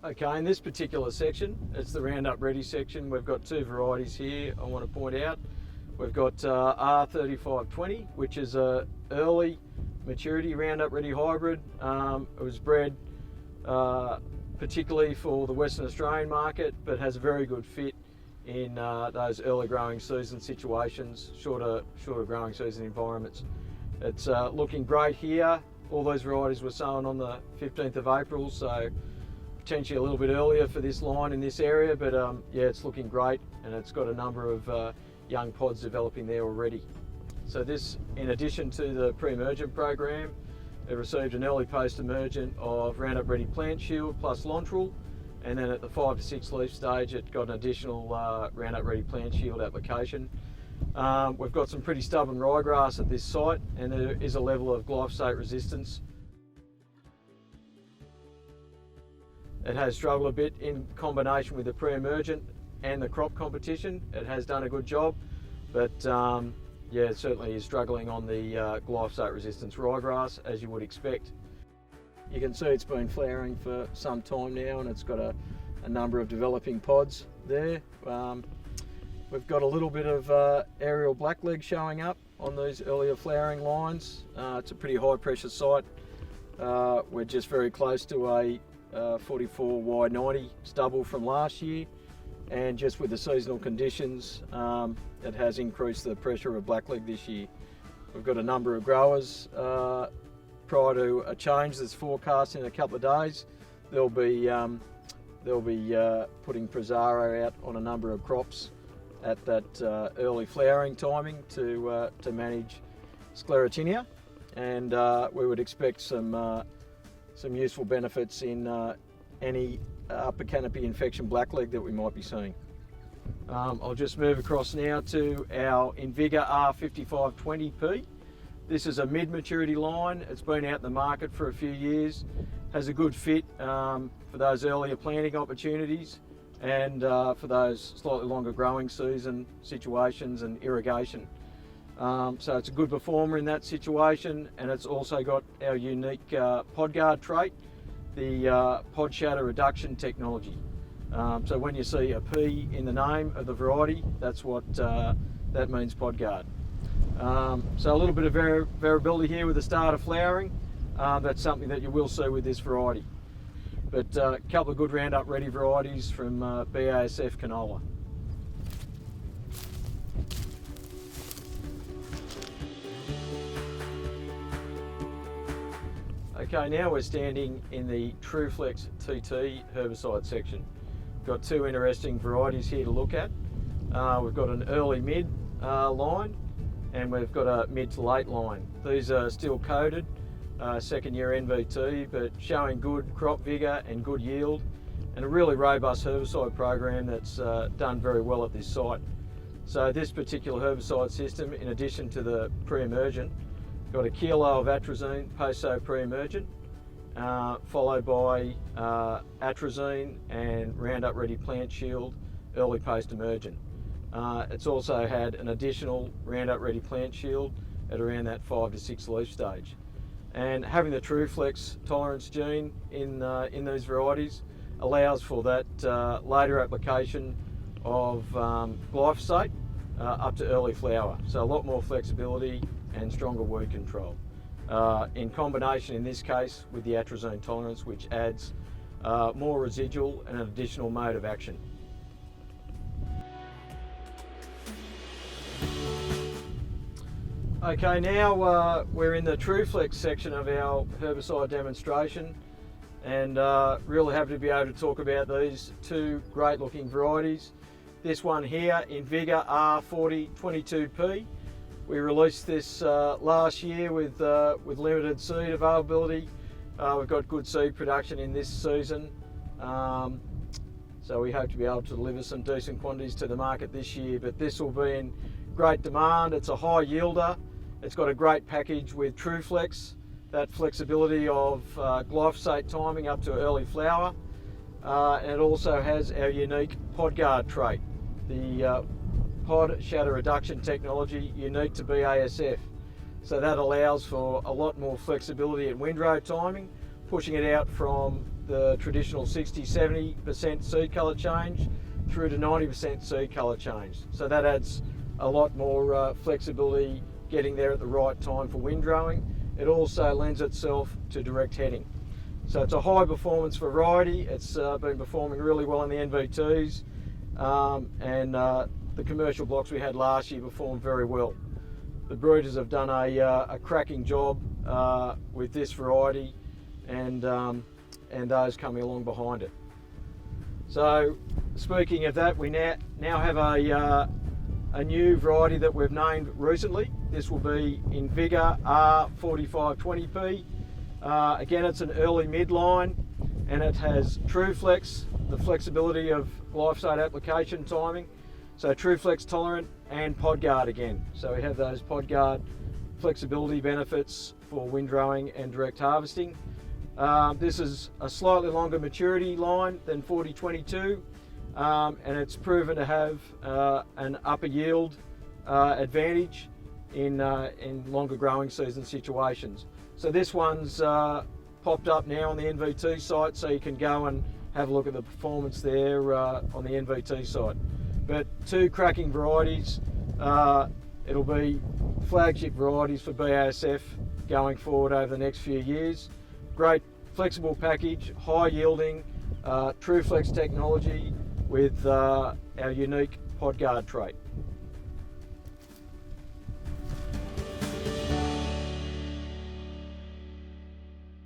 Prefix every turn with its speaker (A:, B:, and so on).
A: Okay, in this particular section, it's the Roundup Ready section. We've got two varieties here I want to point out. We've got R3520, which is a early maturity Roundup Ready hybrid. It was bred particularly for the Western Australian market, but has a very good fit in those early growing season situations, shorter growing season environments. It's looking great here. All those varieties were sown on the 15th of April, so potentially a little bit earlier for this line in this area, but yeah, it's looking great, and it's got a number of young pods developing there already. So this, in addition to the pre-emergent program, it received an early post-emergent of Roundup Ready Plant Shield plus Lontrel, and then at the 5 to 6 leaf stage it got an additional Roundup Ready Plant Shield application. We've got some pretty stubborn ryegrass at this site, and there is a level of glyphosate resistance. It has struggled a bit in combination with the pre-emergent and the crop competition. It has done a good job, but yeah, it certainly is struggling on the glyphosate resistance ryegrass, as you would expect. You can see it's been flowering for some time now, and it's got a number of developing pods there. We've got a little bit of aerial blackleg showing up on these earlier flowering lines. It's a pretty high pressure site. We're just very close to a 44 Y90 stubble from last year, and just with the seasonal conditions, it has increased the pressure of blackleg this year. We've got a number of growers prior to a change that's forecast in a couple of days. They'll be putting Prezaro out on a number of crops at that early flowering timing to manage sclerotinia, and we would expect some useful benefits in any upper canopy infection blackleg that we might be seeing. I'll just move across now to our InVigor R5520P. This is a mid-maturity line. It's been out in the market for a few years, has a good fit for those earlier planting opportunities and for those slightly longer growing season situations and irrigation. So it's a good performer in that situation, and it's also got our unique pod guard trait, the pod shatter reduction technology. So when you see a P in the name of the variety, that's what that means, pod guard. So a little bit of variability here with the start of flowering. That's something that you will see with this variety. But a couple of good Roundup Ready varieties from BASF canola. Okay, now we're standing in the Truflex TT herbicide section. Got two interesting varieties here to look at. We've got an early mid line, and we've got a mid to late line. These are still coated, second year NVT, but showing good crop vigour and good yield, and a really robust herbicide program that's done very well at this site. So this particular herbicide system, in addition to the pre-emergent, got a kilo of atrazine post-sow pre-emergent, followed by atrazine and Roundup Ready Plant Shield early post-emergent. It's also had an additional Roundup Ready Plant Shield at around that 5 to 6 leaf stage. And having the Truflex tolerance gene in these varieties allows for that later application of glyphosate up to early flower. So a lot more flexibility and stronger weed control. In combination in this case with the atrazine tolerance, which adds more residual and an additional mode of action. Okay, now we're in the Truflex section of our herbicide demonstration, and really happy to be able to talk about these two great looking varieties. This one here, InVigor R4022P. We released this last year with limited seed availability. We've got good seed production in this season, so we hope to be able to deliver some decent quantities to the market this year, but this will be in great demand. It's a high yielder. It's got a great package with Truflex, that flexibility of glyphosate timing up to early flower, and it also has our unique pod guard trait, the pod shatter reduction technology unique to BASF. So that allows for a lot more flexibility in windrow timing, pushing it out from the traditional 60-70% seed colour change through to 90% seed colour change. So that adds a lot more flexibility, getting there at the right time for windrowing. It also lends itself to direct heading. So it's a high performance variety. It's been performing really well in the NV2s, and the commercial blocks we had last year performed very well. The breeders have done a cracking job with this variety, and those coming along behind it. So speaking of that, we now have a new variety that we've named recently. This will be InVigor R4520P. Again, it's an early midline, and it has Truflex, the flexibility of glyphosate application timing. So Truflex tolerant and PodGuard again. So we have those PodGuard flexibility benefits for windrowing and direct harvesting. This is a slightly longer maturity line than 4022, and it's proven to have an upper yield advantage in longer growing season situations. So this one's popped up now on the NVT site, so you can go and have a look at the performance there on the NVT site. But two cracking varieties. It'll be flagship varieties for BASF going forward over the next few years. Great flexible package, high yielding, Truflex technology with our unique PodGuard trait.